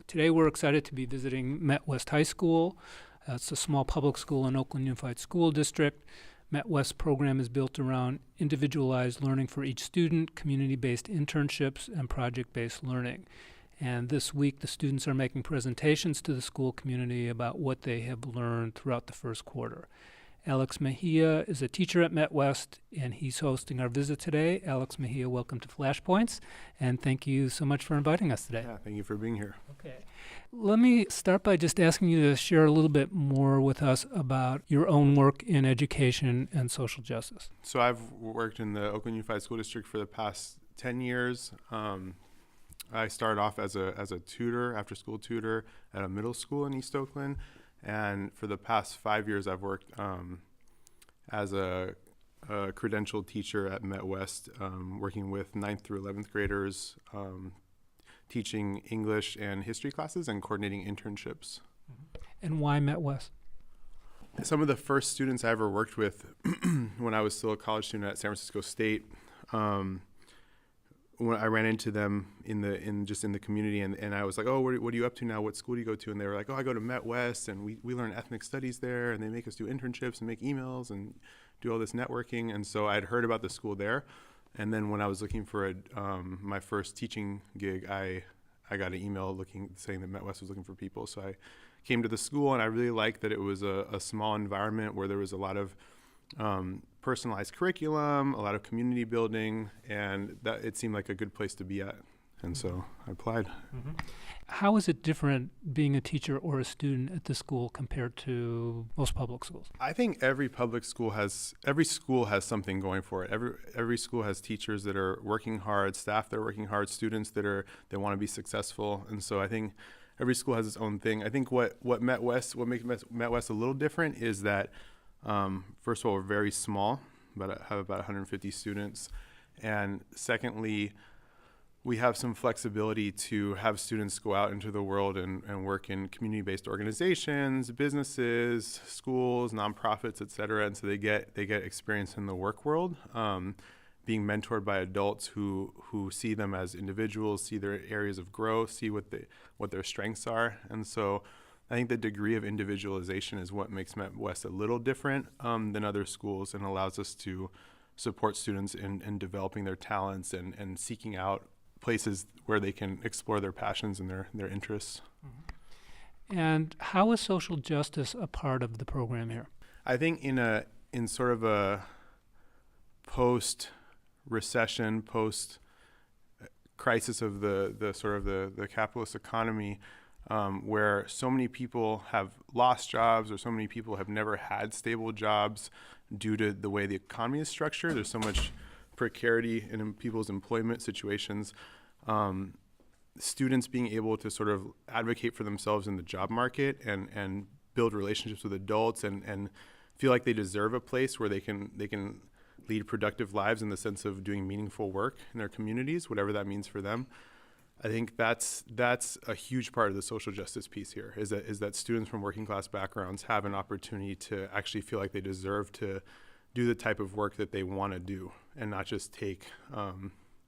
Today we're excited to be visiting Metwes High School. It's a small public school in Oakland Unified School District. Metwes program is built around individualized learning for each student, community-based internships, and project-based learning. And this week, the students are making presentations to the school community about what they have learned throughout the first quarter. Alex Mejia is a teacher at Metwes, and he's hosting our visit today. Alex Mejia, welcome to Flashpoints, and thank you so much for inviting us today. Yeah, thank you for being here. Okay. Let me start by just asking you to share a little bit more with us about your own work in education and social justice. So I've worked in the Oakland Unified School District for the past 10 years. I started off as a tutor, after-school tutor at a middle school in East Oakland. And for the past 5 years, I've worked as a credentialed teacher at Metwes, working with 9th through 11th graders, teaching English and history classes and coordinating internships. And why Metwes? Some of the first students I ever worked with when I was still a college student at San Francisco State, when I ran into them in the community, and I was like, oh, what are you up to now? What school do you go to? And they were like, oh, I go to Metwes, and we learn ethnic studies there, and they make us do internships and make emails and do all this networking. And so I'd heard about the school there, and then when I was looking for my first teaching gig, I got an email saying that Metwes was looking for people. So I came to the school, and I really liked that it was a small environment where there was a lot of personalized curriculum, a lot of community building, and that it seemed like a good place to be at. And so I applied. Mm-hmm. How is it different being a teacher or a student at this school compared to most public schools? I think every school has something going for it. Every school has teachers that are working hard, staff that are working hard, students that want to be successful. And so I think every school has its own thing. I think what makes Metwes a little different is that first of all, we're very small, have about 150 students. And secondly, we have some flexibility to have students go out into the world and work in community-based organizations, businesses, schools, nonprofits, et cetera. And so they get experience in the work world, being mentored by adults who see them as individuals, see their areas of growth, see what their strengths are. And so I think the degree of individualization is what makes Metwes a little different than other schools, and allows us to support students in developing their talents and seeking out places where they can explore their passions and their interests. Mm-hmm. And how is social justice a part of the program here? I think in sort of a post-recession, post-crisis of the capitalist economy, where so many people have lost jobs, or so many people have never had stable jobs due to the way the economy is structured. There's so much precarity in people's employment situations. Students being able to sort of advocate for themselves in the job market and build relationships with adults and feel like they deserve a place where they can lead productive lives in the sense of doing meaningful work in their communities, whatever that means for them. I think that's a huge part of the social justice piece here, is that students from working class backgrounds have an opportunity to actually feel like they deserve to do the type of work that they want to do, and not just take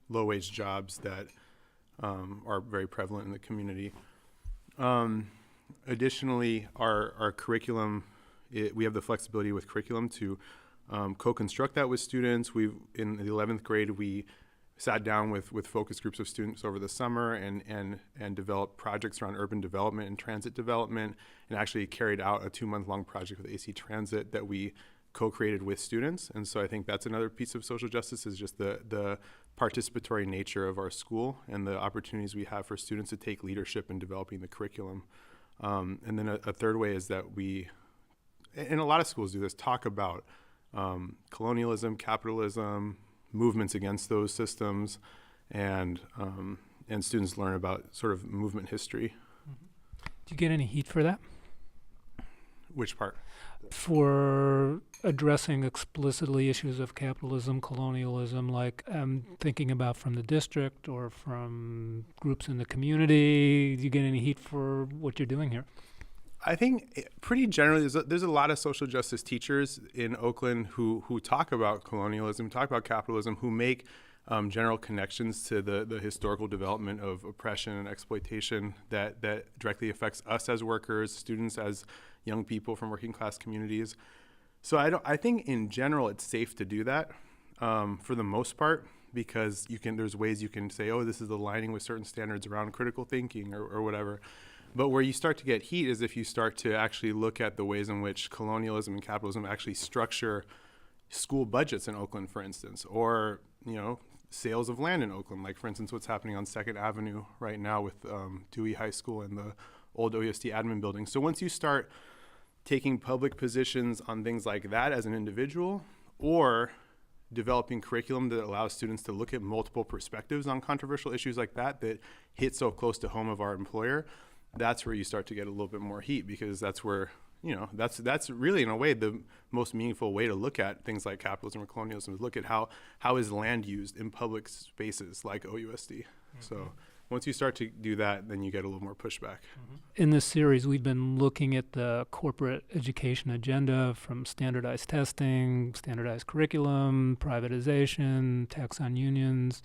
low-wage jobs that are very prevalent in the community. Additionally, our curriculum, we have the flexibility with curriculum to co-construct that with students. In the 11th grade, we sat down with focus groups of students over the summer and developed projects around urban development and transit development, and actually carried out a 2-month-long project with AC Transit that we co-created with students. And so I think that's another piece of social justice, is just the participatory nature of our school and the opportunities we have for students to take leadership in developing the curriculum. And then a third way is that we, and a lot of schools do this, talk about colonialism, capitalism, movements against those systems, and students learn about sort of movement history. Mm-hmm. Do you get any heat for that? Which part? For addressing explicitly issues of capitalism, colonialism, like I'm thinking about from the district or from groups in the community. Do you get any heat for what you're doing here? I think pretty generally there's a lot of social justice teachers in Oakland who talk about colonialism, talk about capitalism, who make general connections to the historical development of oppression and exploitation that directly affects us as workers, students as young people from working class communities. So I think in general it's safe to do that for the most part, because there's ways you can say, oh, this is aligning with certain standards around critical thinking or whatever. But where you start to get heat is if you start to actually look at the ways in which colonialism and capitalism actually structure school budgets in Oakland, for instance, or, sales of land in Oakland, like, for instance, what's happening on 2nd Avenue right now with Dewey High School and the old OUSD admin building. So once you start taking public positions on things like that as an individual, or developing curriculum that allows students to look at multiple perspectives on controversial issues like that hit so close to home of our employer, that's where you start to get a little bit more heat, because that's where, that's really, in a way, the most meaningful way to look at things like capitalism or colonialism, is look at how is land used in public spaces like OUSD. So once you start to do that, then you get a little more pushback. In this series, we've been looking at the corporate education agenda, from standardized testing, standardized curriculum, privatization, tax on unions.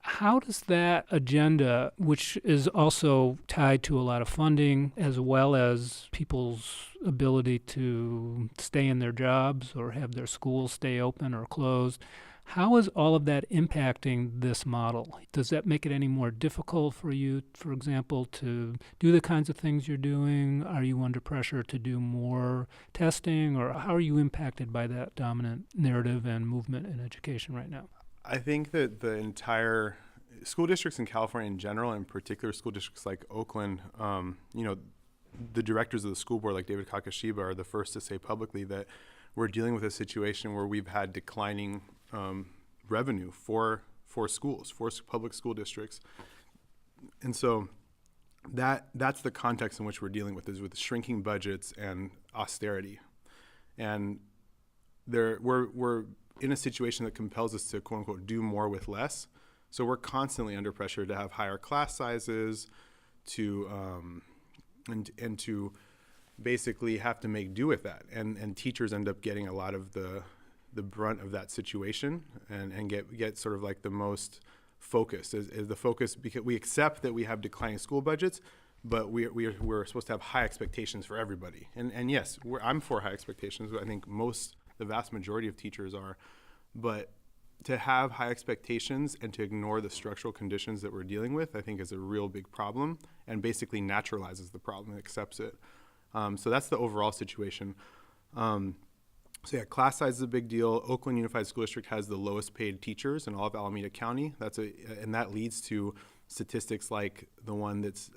How does that agenda, which is also tied to a lot of funding, as well as people's ability to stay in their jobs or have their schools stay open or closed, how is all of that impacting this model? Does that make it any more difficult for you, for example, to do the kinds of things you're doing? Are you under pressure to do more testing, or how are you impacted by that dominant narrative and movement in education right now? I think that the entire school districts in California in general, in particular school districts like Oakland, the directors of the school board, like David Kakashiba, are the first to say publicly that we're dealing with a situation where we've had declining revenue for schools, for public school districts. And so that's the context in which we're dealing with, is with shrinking budgets and austerity. And we're in a situation that compels us to, quote unquote, do more with less. So we're constantly under pressure to have higher class sizes, and to basically have to make do with that. And teachers end up getting a lot of the brunt of that situation, and get sort of like the most focus is the focus, because we accept that we have declining school budgets, but we're supposed to have high expectations for everybody. And yes, I'm for high expectations. I think the vast majority of teachers are, but to have high expectations and to ignore the structural conditions that we're dealing with, I think, is a real big problem, and basically naturalizes the problem and accepts it. So that's the overall situation. So yeah, class size is a big deal. Oakland Unified School District has the lowest paid teachers in all of Alameda County. And that leads to statistics like the one that's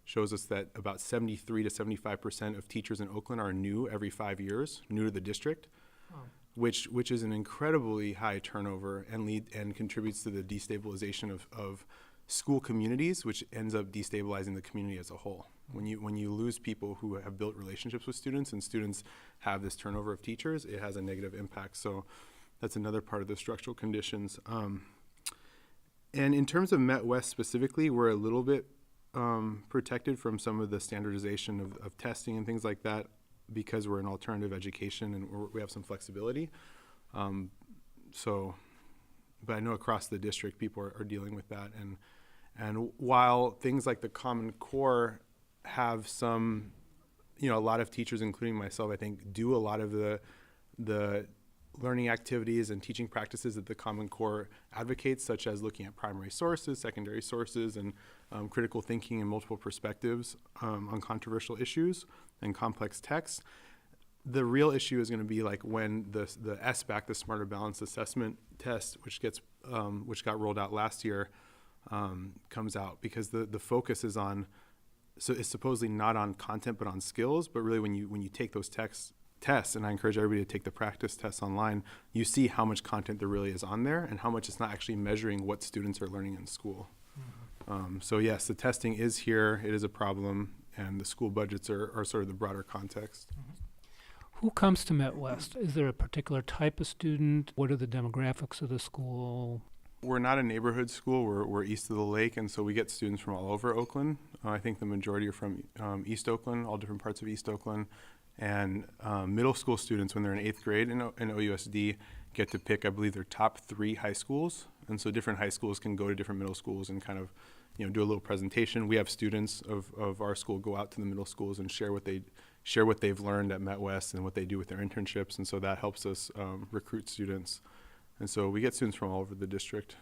shows us that about 73 to 75% of teachers in Oakland are new every 5 years, new to the district. Wow. Which is an incredibly high turnover, and contributes to the destabilization of school communities, which ends up destabilizing the community as a whole. When you lose people who have built relationships with students, and students have this turnover of teachers, it has a negative impact. So that's another part of the structural conditions. And in terms of Metwes specifically, we're a little bit protected from some of the standardization of testing and things like that, because we're an alternative education and we have some flexibility. But I know across the district people are dealing with that. And while things like the Common Core have some, a lot of teachers, including myself, I think, do a lot of the learning activities and teaching practices that the Common Core advocates, such as looking at primary sources, secondary sources, and critical thinking and multiple perspectives on controversial issues and complex texts. The real issue is going to be like when the SBAC, the Smarter Balanced Assessment Test, which got rolled out last year, comes out, because the focus is on, so it's supposedly not on content but on skills. But really, when you take those tests, and I encourage everybody to take the practice tests online, you see how much content there really is on there, and how much it's not actually measuring what students are learning in school. So yes, the testing is here, it is a problem, and the school budgets are sort of the broader context. Who comes to Metwes? Is there a particular type of student? What are the demographics of the school? We're not a neighborhood school. We're east of the lake, and so we get students from all over Oakland. I think the majority are from East Oakland, all different parts of East Oakland. And middle school students, when they're in 8th grade in OUSD, get to pick, I believe, their top 3 high schools. And so different high schools can go to different middle schools and kind of, do a little presentation. We have students of our school go out to the middle schools and share what they've learned at Metwes and what they do with their internships. And so that helps us recruit students. And so we get students from all over the district.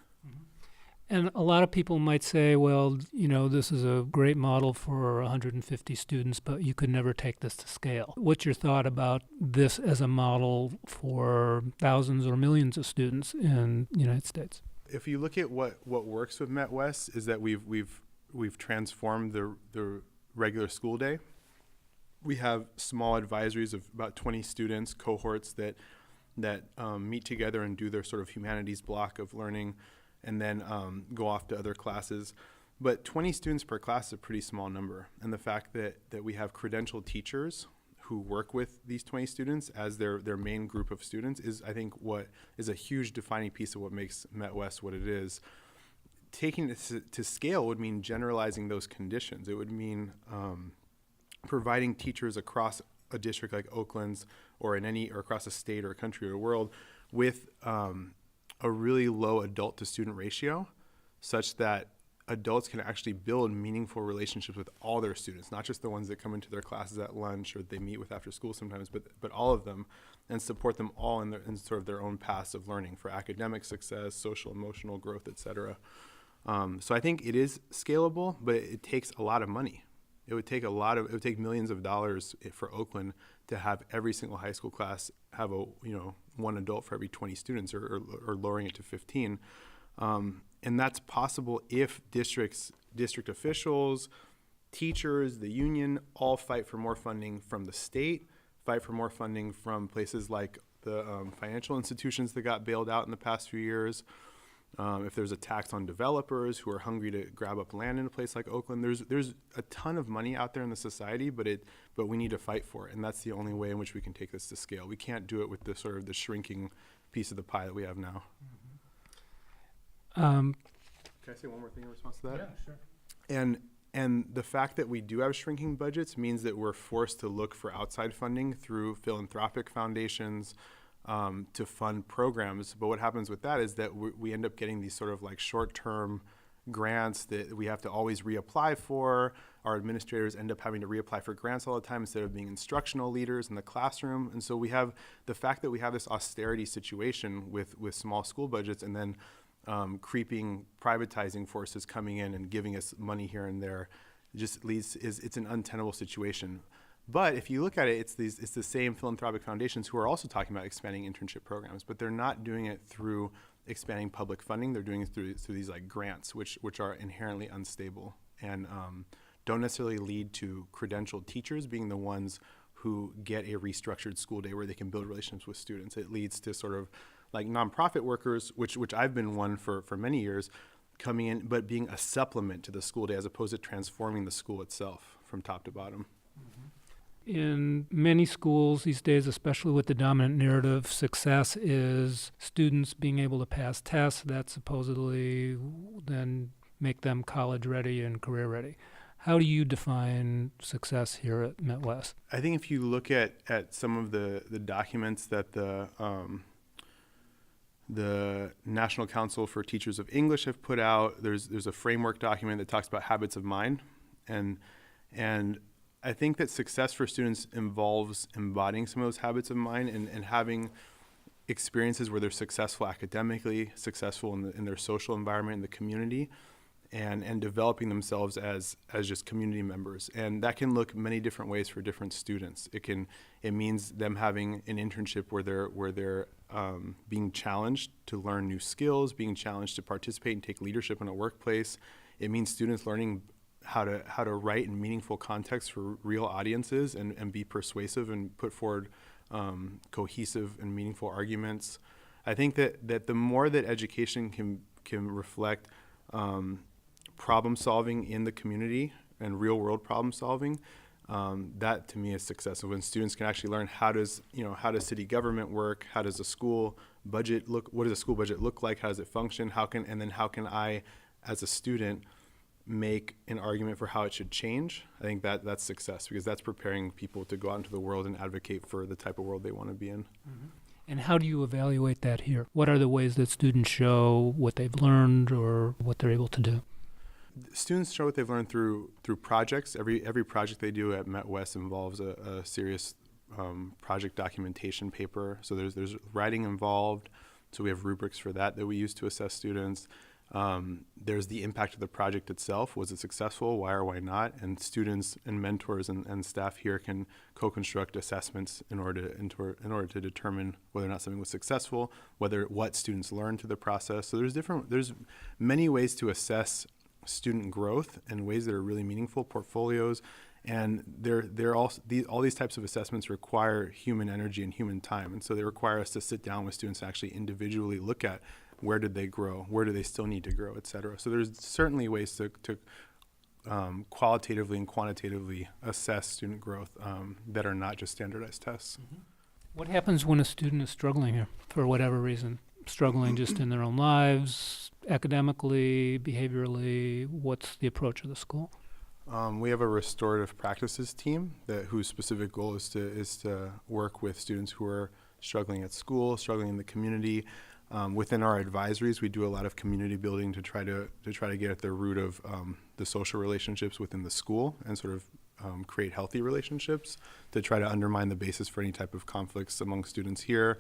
And a lot of people might say, well, this is a great model for 150 students, but you could never take this to scale. What's your thought about this as a model for thousands or millions of students in the United States? If you look at what works with Metwes is that we've transformed the regular school day. We have small advisories of about 20 students, cohorts that meet together and do their sort of humanities block of learning, and then go off to other classes. But 20 students per class is a pretty small number. And the fact that we have credentialed teachers who work with these 20 students as their main group of students is, I think, what is a huge defining piece of what makes Metwes what it is. Taking it to scale would mean generalizing those conditions. It would mean providing teachers across a district like Oakland's or across a state or a country or a world with a really low adult to student ratio, such that adults can actually build meaningful relationships with all their students, not just the ones that come into their classes at lunch or they meet with after school sometimes, but all of them, and support them all in sort of their own paths of learning for academic success, social, emotional growth, et cetera. So I think it is scalable, but it takes a lot of money. It would take millions of dollars for Oakland to have every single high school class have one adult for every 20 students, or lowering it to 15. And that's possible if district officials, teachers, the union all fight for more funding from the state, fight for more funding from places like the financial institutions that got bailed out in the past few years. If there's a tax on developers who are hungry to grab up land in a place like Oakland, there's a ton of money out there in the society, but we need to fight for it, and that's the only way in which we can take this to scale. We can't do it with the shrinking piece of the pie that we have now. Can I say one more thing in response to that? Yeah, sure. And the fact that we do have shrinking budgets means that we're forced to look for outside funding through philanthropic foundations to fund programs. But what happens with that is that we end up getting these sort of like short-term grants that we have to always reapply for. Our administrators end up having to reapply for grants all the time instead of being instructional leaders in the classroom. And so we have the fact that we have this austerity situation with small school budgets, and then creeping privatizing forces coming in and giving us money here and there, just it's an untenable situation. But if you look at it, it's the same philanthropic foundations who are also talking about expanding internship programs, but they're not doing it through expanding public funding. They're doing it through these like grants, which are inherently unstable and don't necessarily lead to credentialed teachers being the ones who get a restructured school day where they can build relationships with students. It leads to sort of like nonprofit workers, which I've been one for many years, coming in but being a supplement to the school day as opposed to transforming the school itself from top to bottom. In many schools these days, especially with the dominant narrative, success is students being able to pass tests that supposedly then make them college ready and career ready. How do you define success here at Metwes? I think if you look at some of the documents that the National Council for Teachers of English have put out, there's a framework document that talks about habits of mind, and I think that success for students involves embodying some of those habits of mind and having experiences where they're successful academically, successful in their social environment, in the community, and developing themselves as just community members. And that can look many different ways for different students. It means them having an internship where they're being challenged to learn new skills, being challenged to participate and take leadership in a workplace. It means students learning how to write in meaningful context for real audiences and be persuasive and put forward cohesive and meaningful arguments. I think that the more that education can reflect problem solving in the community and real world problem solving, that to me is success. So when students can actually learn how does city government work, how does a school budget look, what does a school budget look like, how does it function, how can I as a student make an argument for how it should change. I think that's success, because that's preparing people to go out into the world and advocate for the type of world they want to be in. Mm-hmm. And how do you evaluate that here? What are the ways that students show what they've learned or what they're able to do? Students show what they've learned through projects. Every project they do at Metwes involves a serious project documentation paper. So there's writing involved. So we have rubrics for that we use to assess students. There's the impact of the project itself. Was it successful? Why or why not? And students and mentors and staff here can co-construct assessments in order to determine whether or not something was successful, what students learned through the process. So there's many ways to assess student growth and ways that are really meaningful, portfolios, and all these types of assessments require human energy and human time, and so they require us to sit down with students and actually individually look at where did they grow, where do they still need to grow, et cetera. So there's certainly ways to qualitatively and quantitatively assess student growth that are not just standardized tests. Mm-hmm. What happens when a student is struggling here for whatever reason? Struggling just in their own lives, academically, behaviorally? What's the approach of the school? We have a restorative practices team whose specific goal is to work with students who are struggling at school, struggling in the community. Within our advisories, we do a lot of community building to try to get at the root of the social relationships within the school and sort of create healthy relationships to try to undermine the basis for any type of conflicts among students here.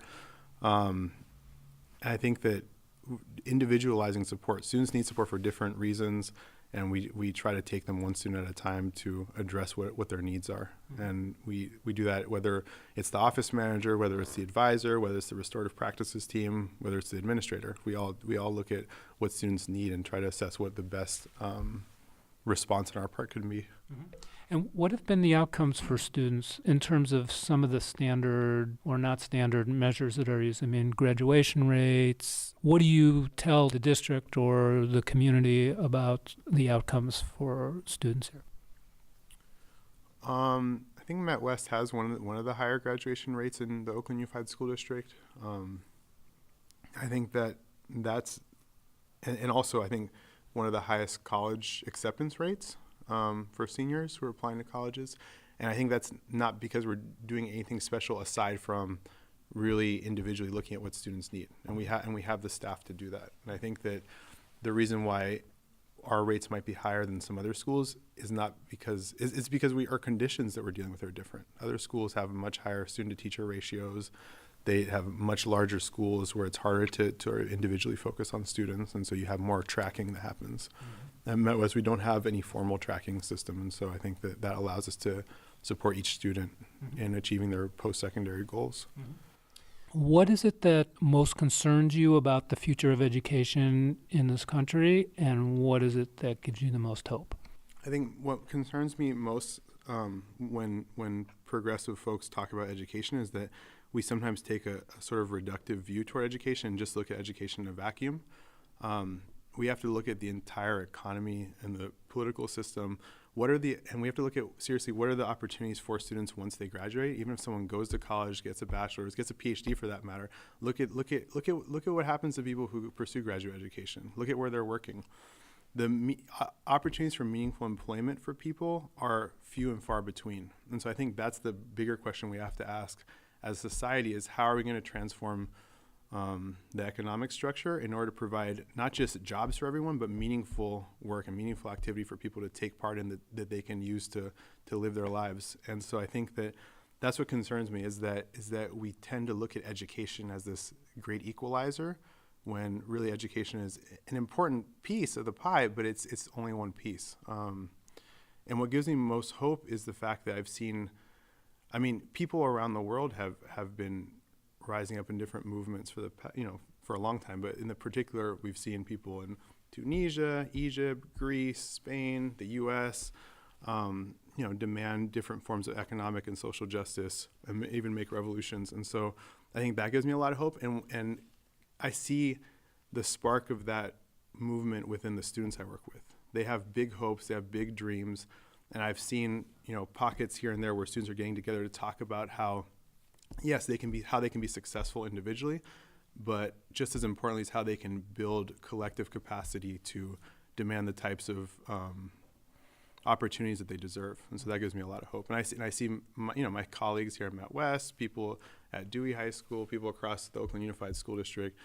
I think that individualizing support, students need support for different reasons, and we try to take them one student at a time to address what their needs are. Mm-hmm. And we do that whether it's the office manager, whether it's the advisor, whether it's the restorative practices team, whether it's the administrator. We all look at what students need and try to assess what the best response on our part could be. Mm-hmm. And what have been the outcomes for students in terms of some of the standard or not standard measures that are used? I mean, graduation rates. What do you tell the district or the community about the outcomes for students here? I think Metwes has one of the higher graduation rates in the Oakland Unified School District. I think that's and also I think one of the highest college acceptance rates for seniors who are applying to colleges. And I think that's not because we're doing anything special aside from really individually looking at what students need. And we have the staff to do that. And I think that the reason why our rates might be higher than some other schools is not because it's because our conditions that we're dealing with are different. Other schools have much higher student-to-teacher ratios. They have much larger schools where it's harder to individually focus on students, and so you have more tracking that happens. Mm-hmm. At Metwes, we don't have any formal tracking system, and so I think that allows us to support each student mm-hmm. in achieving their post-secondary goals. Mm-hmm. What is it that most concerns you about the future of education in this country, and what is it that gives you the most hope? I think what concerns me most when progressive folks talk about education is that we sometimes take a sort of reductive view toward education and just look at education in a vacuum. We have to look at the entire economy and the political system. And we have to look at seriously what are the opportunities for students once they graduate. Even if someone goes to college, gets a bachelor's, gets a PhD for that matter, look at what happens to people who pursue graduate education. Look at where they're working. The opportunities for meaningful employment for people are few and far between. And so I think that's the bigger question we have to ask as a society is how are we going to transform the economic structure in order to provide not just jobs for everyone, but meaningful work and meaningful activity for people to take part in that they can use to live their lives. And so I think that's what concerns me is that we tend to look at education as this great equalizer when really education is an important piece of the pie, but it's only one piece. And what gives me most hope is the fact that I've seen, people around the world have been rising up in different movements for a long time, but in the particular, we've seen people in Tunisia, Egypt, Greece, Spain, the U.S., demand different forms of economic and social justice and even make revolutions. And so I think that gives me a lot of hope. And I see the spark of that movement within the students I work with. They have big hopes, they have big dreams. And I've seen, pockets here and there where students are getting together to talk about how they can be successful individually, but just as importantly is how they can build collective capacity to demand the types of opportunities that they deserve. And so that gives me a lot of hope. And I see my, my colleagues here at Metwes, people at Dewey High School, people across the Oakland Unified School District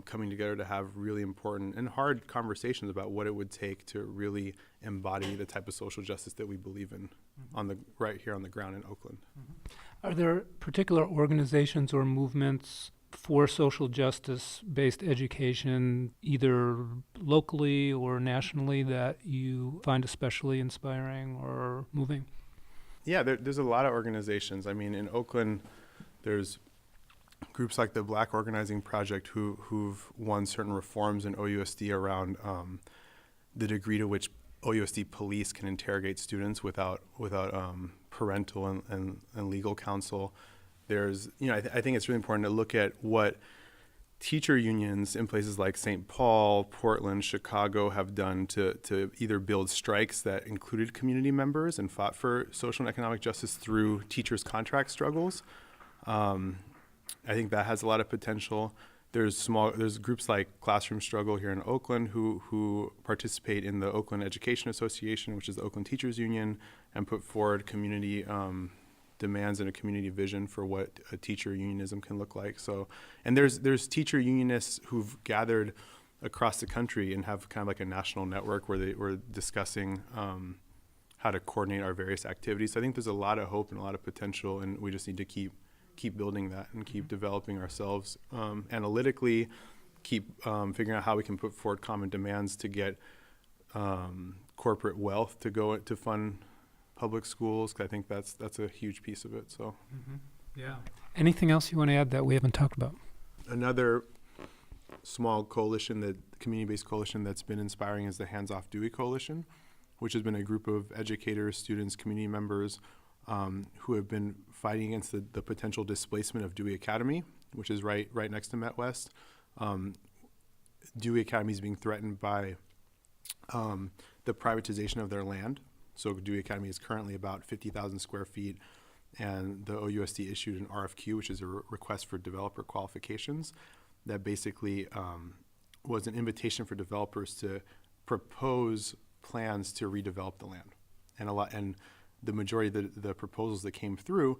coming together to have really important and hard conversations about what it would take to really embody the type of social justice that we believe in right here on the ground in Oakland. Are there particular organizations or movements for social justice-based education, either locally or nationally, that you find especially inspiring or moving? Yeah, there's a lot of organizations. I mean, in Oakland, there's groups like the Black Organizing Project who've won certain reforms in OUSD around the degree to which OUSD police can interrogate students without parental and legal counsel. There's, I think it's really important to look at what teacher unions in places like St. Paul, Portland, Chicago have done to either build strikes that included community members and fought for social and economic justice through teachers' contract struggles. I think that has a lot of potential. There's groups like Classroom Struggle here in Oakland who participate in the Oakland Education Association, which is the Oakland Teachers Union, and put forward community demands and a community vision for what a teacher unionism can look like. So, and there's teacher unionists who've gathered across the country and have kind of like a national network where we're discussing how to coordinate our various activities. So I think there's a lot of hope and a lot of potential, and we just need to keep building that and keep developing ourselves analytically, keep figuring out how we can put forward common demands to get corporate wealth to go to fund public schools, 'cause I think that's a huge piece of it. So, yeah. Anything else you want to add that we haven't talked about? Another small coalition, community-based coalition that's been inspiring is the Hands Off Dewey Coalition, which has been a group of educators, students, community members who have been fighting against the potential displacement of Dewey Academy, which is right next to Metwes. Dewey Academy is being threatened by the privatization of their land. So Dewey Academy is currently about 50,000 square feet, and the OUSD issued an RFQ, which is a request for developer qualifications, that basically was an invitation for developers to propose plans to redevelop the land. And the majority of the proposals that came through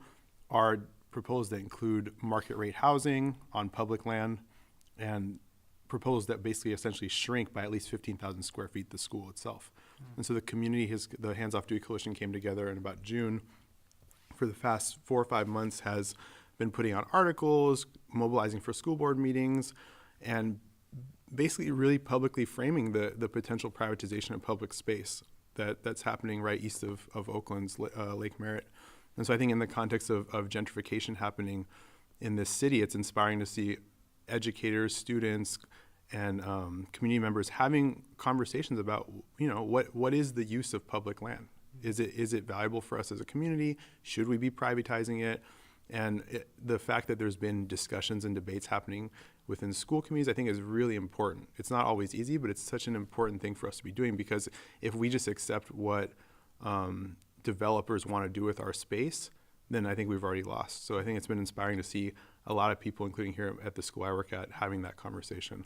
are proposals that include market rate housing on public land, and proposals that basically essentially shrink by at least 15,000 square feet the school itself. And so the Hands Off Dewey Coalition came together in about June. For the past 4 or 5 months has been putting out articles, mobilizing for school board meetings, and basically really publicly framing the potential privatization of public space that's happening right east of Oakland's Lake Merritt. And so I think in the context of gentrification happening in this city, it's inspiring to see educators, students, and community members having conversations about, what is the use of public land? Is it valuable for us as a community? Should we be privatizing it? And the fact that there's been discussions and debates happening within school communities, I think, is really important. It's not always easy, but it's such an important thing for us to be doing, because if we just accept what developers want to do with our space, then I think we've already lost. So I think it's been inspiring to see a lot of people, including here at the school I work at, having that conversation.